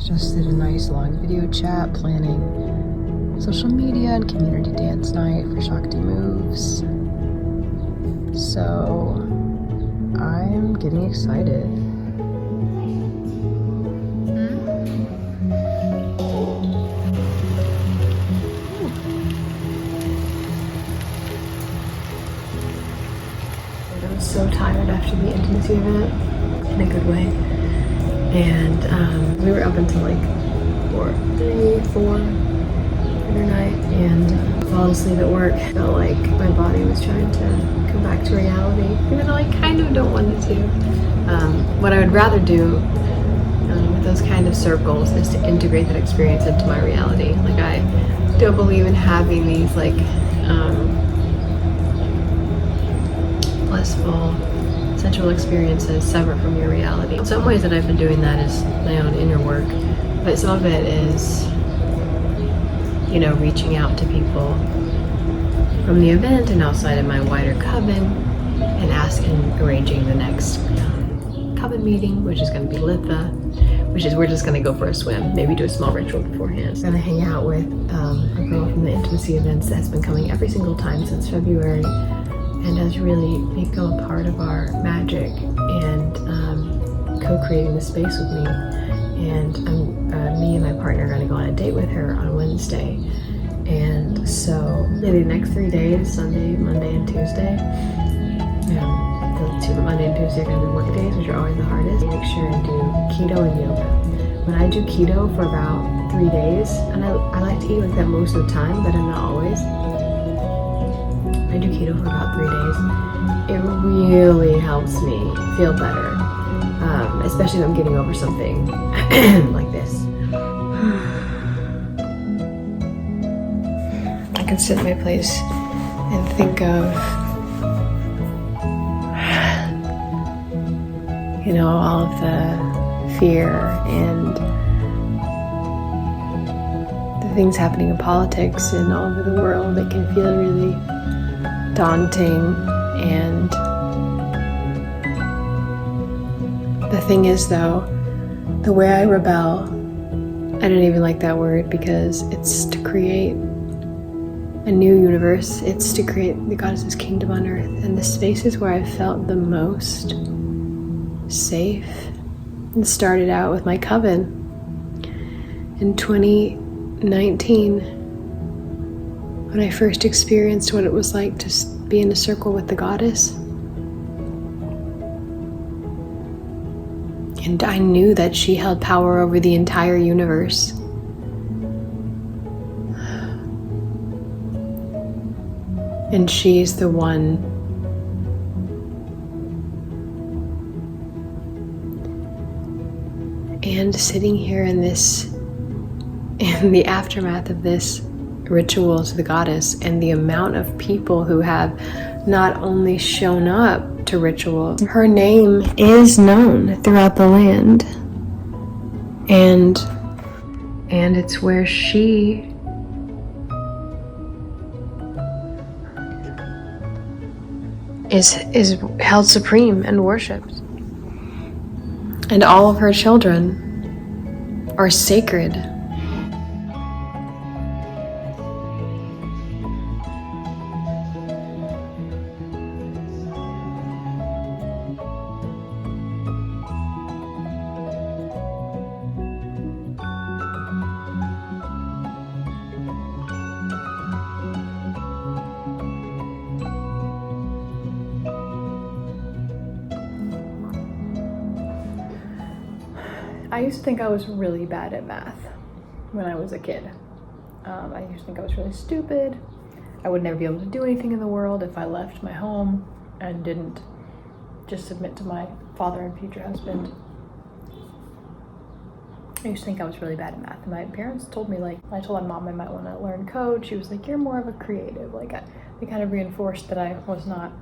Just did a nice long video chat planning social media and community dance night for Shakti Moves. So I'm getting excited. I was so tired after the intimacy event, in a good way. And we were up until like 4 every night, and fall asleep at work. Felt like my body was trying to come back to reality, even though I kind of don't want it to. What I would rather do with those kind of circles is to integrate that experience into my reality. Like, I don't believe in having these like blissful sensual experiences separate from your reality. In some ways that I've been doing that is my own inner work, but some of it is, you know, reaching out to people from the event and outside of my wider coven and arranging the next coven meeting, which is going to be Litha, which is we're just going to go for a swim, maybe do a small ritual beforehand. I'm going to hang out with a girl from the intimacy events that's been coming every single time since February, and has really become a part of our magic and co-creating the space with me. And me and my partner are going to go on a date with her on Wednesday. And so maybe the next 3 days, Sunday, Monday, and Tuesday, the Monday and Tuesday are going to be work days, which are always the hardest. Make sure and do keto and yoga. When I do keto for about 3 days, and I like to eat like that most of the time, but I'm not always. I do keto for about 3 days. It really helps me feel better, especially if I'm getting over something like this. I can sit in my place and think of, you know, all of the fear and the things happening in politics and all over the world. It can feel really daunting, and the thing is, though, the way I rebel, I don't even like that word, because it's to create a new universe. It's to create the goddess's kingdom on earth, and the spaces where I felt the most safe and started out with my coven in 2019. When I first experienced what it was like to be in a circle with the goddess. And I knew that she held power over the entire universe. And she's the one and sitting here in the aftermath of this ritual to the goddess, and the amount of people who have not only shown up to ritual, her name is known throughout the land, and it's where she is held supreme and worshipped, and all of her children are sacred. I used to think I was really bad at math when I was a kid. I used to think I was really stupid. I would never be able to do anything in the world if I left my home and didn't just submit to my father and future husband. I used to think I was really bad at math. And my parents told me, like, I told my mom I might want to learn code. She was like, you're more of a creative. Like, they kind of reinforced that I was not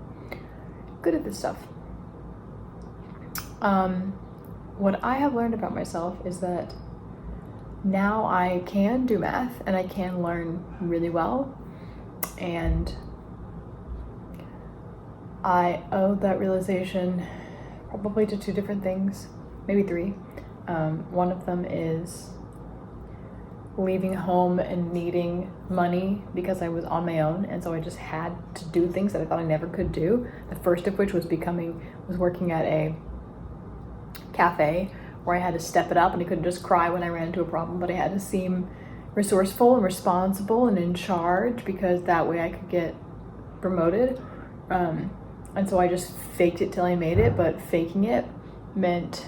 good at this stuff. What I have learned about myself is that now I can do math and I can learn really well, and I owe that realization probably to 2 different things, maybe 3. One of them is leaving home and needing money because I was on my own, and so I just had to do things that I thought I never could do. The first of which was working at a cafe where I had to step it up, and I couldn't just cry when I ran into a problem, but I had to seem resourceful and responsible and in charge, because that way I could get promoted. And so I just faked it till I made it, but faking it meant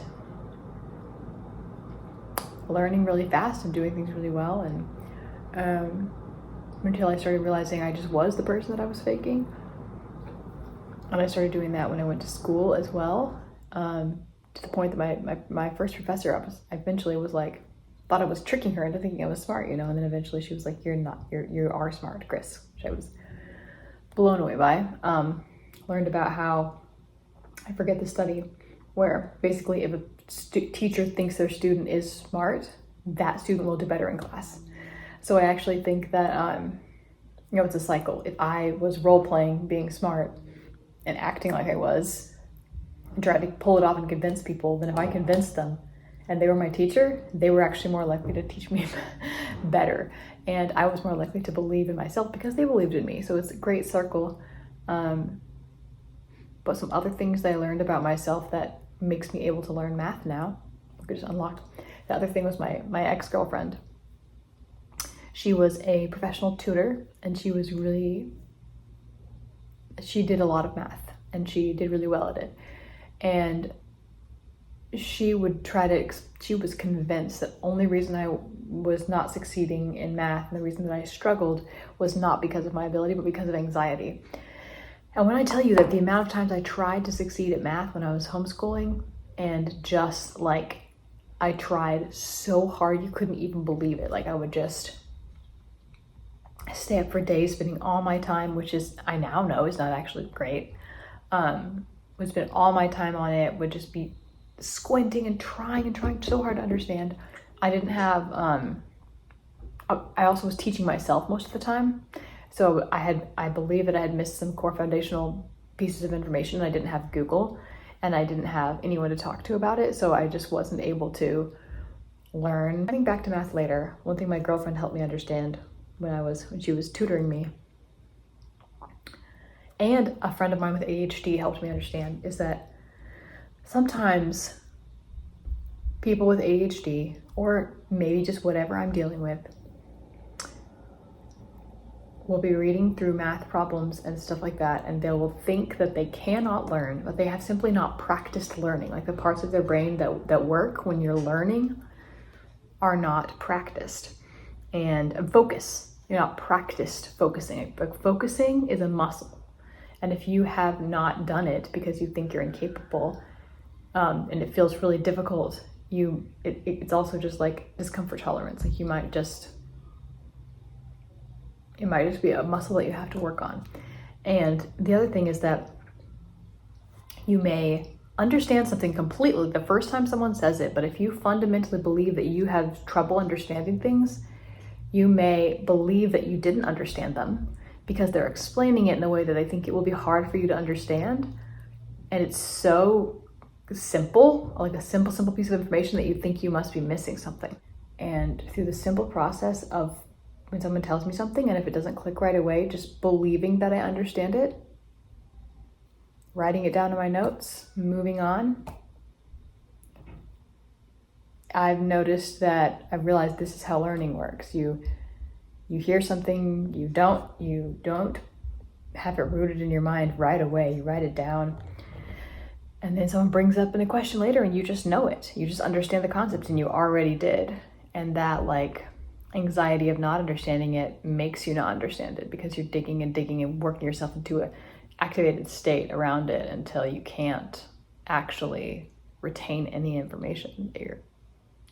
learning really fast and doing things really well, and until I started realizing I just was the person that I was faking. And I started doing that when I went to school as well, to the point that my first professor, I eventually was like, thought I was tricking her into thinking I was smart, you know, and then eventually she was like, you are smart, Chris, which I was blown away by. Learned about how, I forget the study, where basically if a teacher thinks their student is smart, that student will do better in class. So I actually think that, it's a cycle. If I was role-playing being smart and acting like I was, and tried to pull it off and convince people, then if I convinced them and they were my teacher, they were actually more likely to teach me better. And I was more likely to believe in myself because they believed in me. So it's a great circle. But some other things that I learned about myself that makes me able to learn math now, I just unlocked. The other thing was my ex-girlfriend. She was a professional tutor, and she did a lot of math, and she did really well at it. And she was convinced that only reason I was not succeeding in math and the reason that I struggled was not because of my ability, but because of anxiety. And when I tell you that the amount of times I tried to succeed at math when I was homeschooling, and just like, I tried so hard, you couldn't even believe it. Like, I would just stay up for days, spending all my time, which is, I now know is not actually great. Would spend all my time on it, would just be squinting and trying so hard to understand. I didn't have, I also was teaching myself most of the time. So I believe that I had missed some core foundational pieces of information. I didn't have Google, and I didn't have anyone to talk to about it. So I just wasn't able to learn. Getting back to math later, one thing my girlfriend helped me understand when she was tutoring me, and a friend of mine with ADHD helped me understand, is that sometimes people with ADHD, or maybe just whatever I'm dealing with, will be reading through math problems and stuff like that, and they will think that they cannot learn, but they have simply not practiced learning. Like, the parts of their brain that work when you're learning are not practiced. And focus, you're not practiced focusing. But focusing is a muscle. And if you have not done it because you think you're incapable, and it feels really difficult, it's also just like discomfort tolerance. Like, it might just be a muscle that you have to work on. And the other thing is that you may understand something completely the first time someone says it, but if you fundamentally believe that you have trouble understanding things, you may believe that you didn't understand them because they're explaining it in a way that they think it will be hard for you to understand. And it's so simple, like a simple piece of information, that you think you must be missing something. And through the simple process of, when someone tells me something, and if it doesn't click right away, just believing that I understand it, writing it down in my notes, moving on, I've noticed that I've realized this is how learning works. You hear something, you don't have it rooted in your mind right away. You write it down, and then someone brings up in a question later, and you just know it. You just understand the concept, and you already did. And that, like, anxiety of not understanding it makes you not understand it, because you're digging and working yourself into an activated state around it until you can't actually retain any information that you're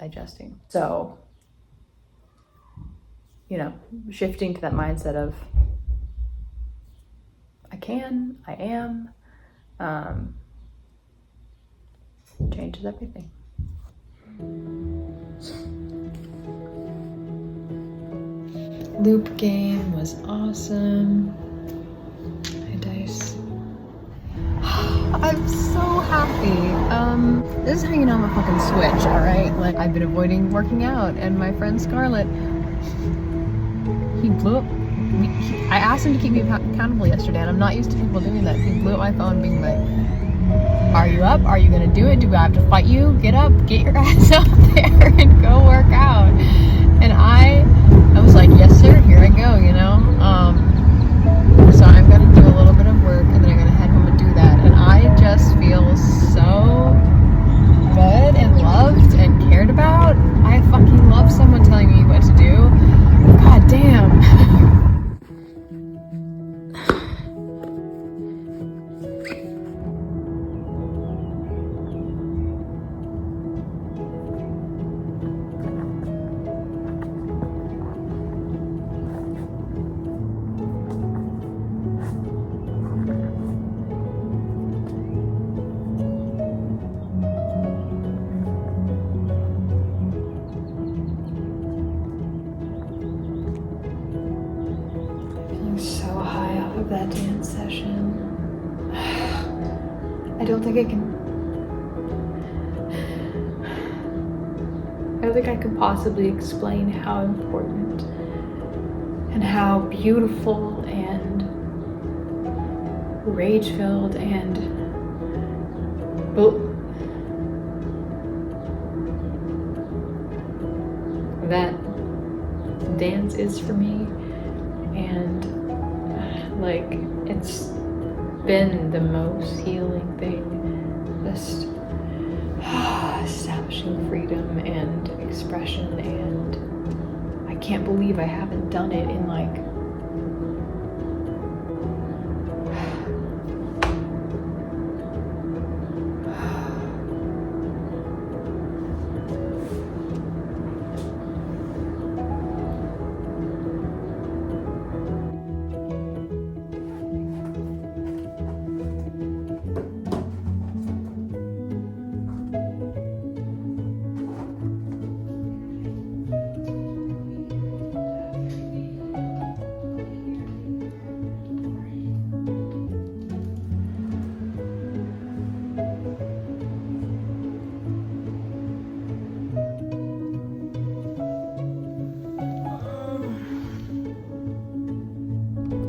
digesting. So, shifting to that mindset of I am, changes everything. Loop game was awesome. Hi, Dice. I I'm so happy. This is how you know I'm a fucking switch, alright? Like, I've been avoiding working out, and my friend Scarlett, he blew up. I asked him to keep me accountable yesterday, and I'm not used to people doing that. He blew up my phone being like, are you up? Are you gonna do it? Do I have to fight you? Get up, get your ass out there and go work out. And I was like, yes sir, here I go, you know? So I'm gonna do a little bit of work and then I'm gonna head home and do that. And I just feel so good and loved and cared about. I fucking love someone telling me what to do. God damn. So high off of that dance session. I don't think I can possibly explain how important and how beautiful and rage-filled and that dance is for me. And like, it's been the most healing thing, just establishing freedom and expression, and I can't believe I haven't done it in like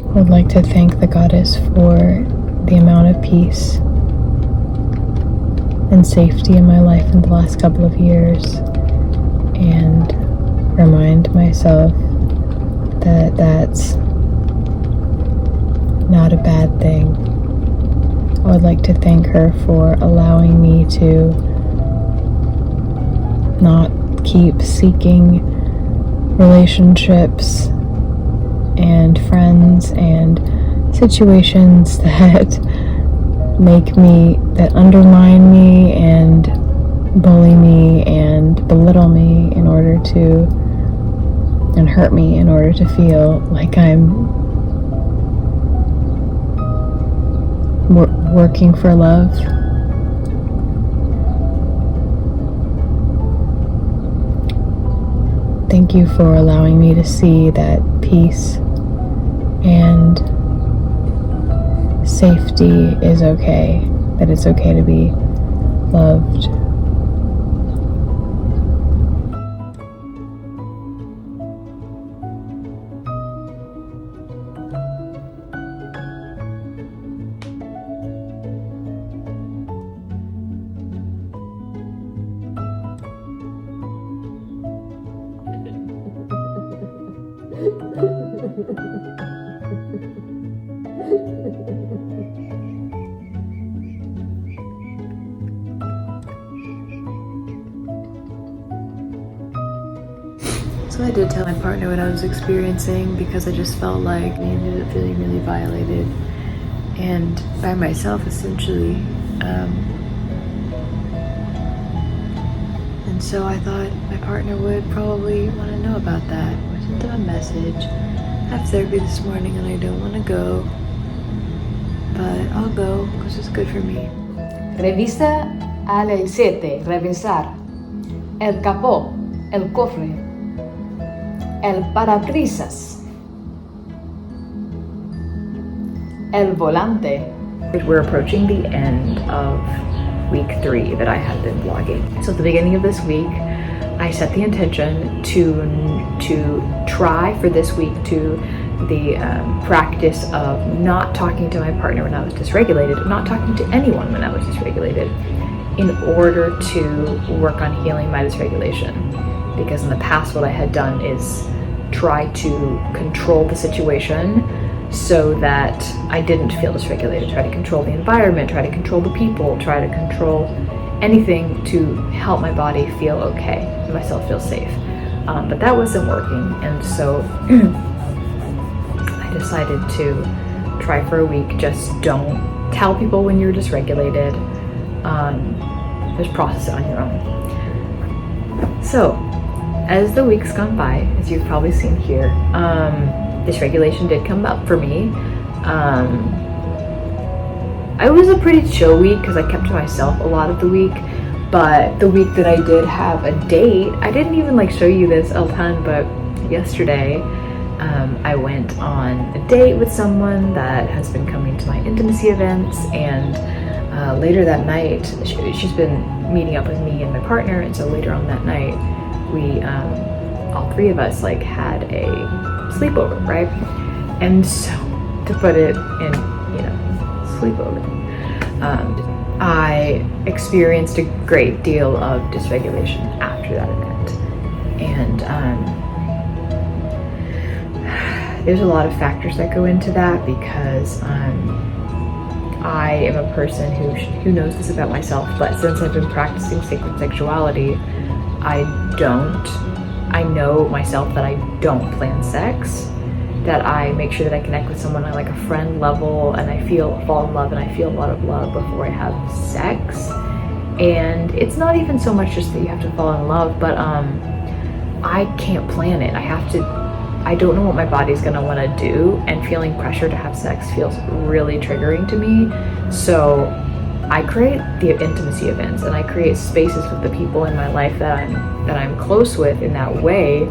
I would like to thank the goddess for the amount of peace and safety in my life in the last couple of years, and remind myself that that's not a bad thing. I would like to thank her for allowing me to not keep seeking relationships and friends and situations that that undermine me and bully me and belittle me and hurt me in order to feel like I'm working for love. Thank you for allowing me to see that peace and safety is okay, that it's okay to be loved. So I did tell my partner what I was experiencing, because I just felt like I ended up feeling really violated and by myself, essentially. And so I thought my partner would probably want to know about that. I sent him a message. I have therapy this morning and I don't want to go, but I'll go because it's good for me. Revisa al el 7, revisar. El capó, el cofre. El parabrisas. El volante. We're approaching the end of week 3 that I had been vlogging. So at the beginning of this week, I set the intention to try for this week to the practice of not talking to my partner when I was dysregulated, not talking to anyone when I was dysregulated, in order to work on healing my dysregulation. Because in the past, what I had done is try to control the situation so that I didn't feel dysregulated, try to control the environment, try to control the people, try to control anything to help my body feel okay, myself feel safe. But that wasn't working, and so I decided to try for a week. Just don't tell people when you're dysregulated. Just process it on your own. So, as the weeks gone by, as you've probably seen here, dysregulation did come up for me. I was a pretty chill week because I kept to myself a lot of the week, but the week that I did have a date, I didn't even like show you this a ton, but yesterday I went on a date with someone that has been coming to my intimacy events, and later that night, she's been meeting up with me and my partner, and so later on that night, we, all 3 of us, like, had a sleepover, right? And so, to put it in, sleepover, I experienced a great deal of dysregulation after that event. And there's a lot of factors that go into that, because I am a person who knows this about myself, but since I've been practicing sacred sexuality, I know myself that I don't plan sex, that I make sure that I connect with someone on like a friend level, and I fall in love, and I feel a lot of love before I have sex. And it's not even so much just that you have to fall in love, but I can't plan it. I don't know what my body's gonna wanna do, and feeling pressure to have sex feels really triggering to me. So I create the intimacy events, and I create spaces with the people in my life that I'm close with in that way,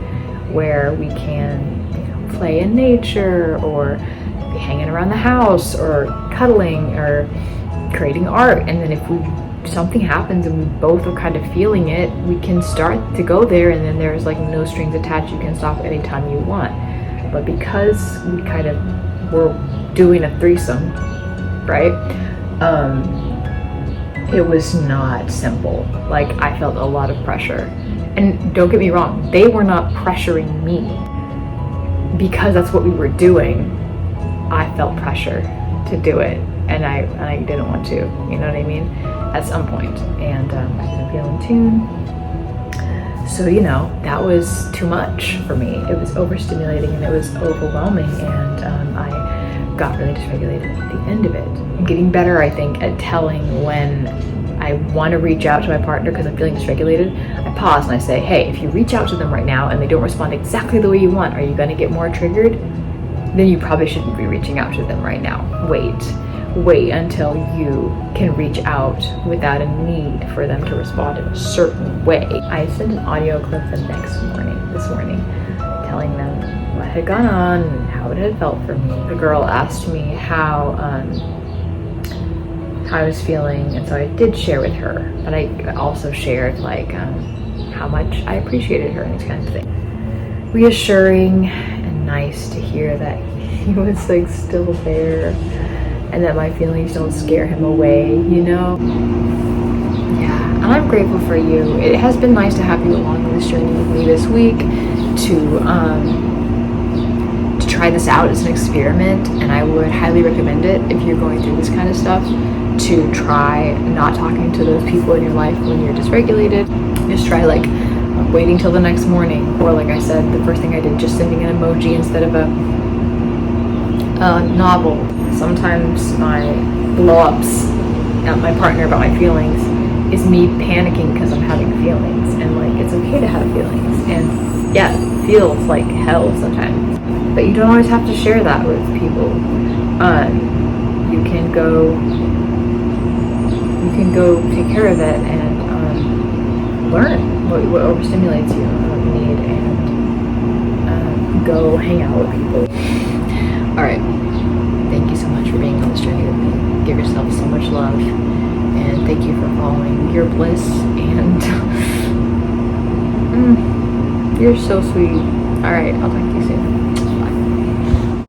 where we can play in nature, or be hanging around the house, or cuddling, or creating art. And then if something happens and we both are kind of feeling it, we can start to go there, and then there's like no strings attached. You can stop anytime you want. But because we kind of were doing a threesome, right? It was not simple. Like, I felt a lot of pressure. And don't get me wrong, they were not pressuring me. Because that's what we were doing, I felt pressure to do it, and I didn't want to, you know what I mean, at some point. And I didn't feel in tune. So, that was too much for me. It was overstimulating, and it was overwhelming, and I got really dysregulated at the end of it. I'm getting better, I think, at telling when I want to reach out to my partner because I'm feeling dysregulated. I pause and I say, hey, if you reach out to them right now and they don't respond exactly the way you want, are you going to get more triggered? Then you probably shouldn't be reaching out to them right now. Wait until you can reach out without a need for them to respond in a certain way. I sent an audio clip this morning, telling them what had gone on and how it had felt for me. The girl asked me how I was feeling, and so I did share with her, but I also shared like how much I appreciated her and these kinds of things. Reassuring and nice to hear that he was like still there, and that my feelings don't scare him away, Yeah, and I'm grateful for you. It has been nice to have you along this journey with me this week, to try this out as an experiment, and I would highly recommend it if you're going through this kind of stuff, to try not talking to those people in your life when you're dysregulated. Just try like waiting till the next morning, or like I said, the first thing I did, just sending an emoji instead of a novel. Sometimes my blow-ups at my partner about my feelings is me panicking because I'm having feelings, and like it's okay to have feelings, and yeah, it feels like hell sometimes, but you don't always have to share that with people. You can go take care of it and learn what overstimulates you and what you need, and go hang out with people. All right, thank you so much for being on this journey with me. Give yourself yourself so much love. And thank you for following your bliss. And you're so sweet. All right, I'll talk to you soon.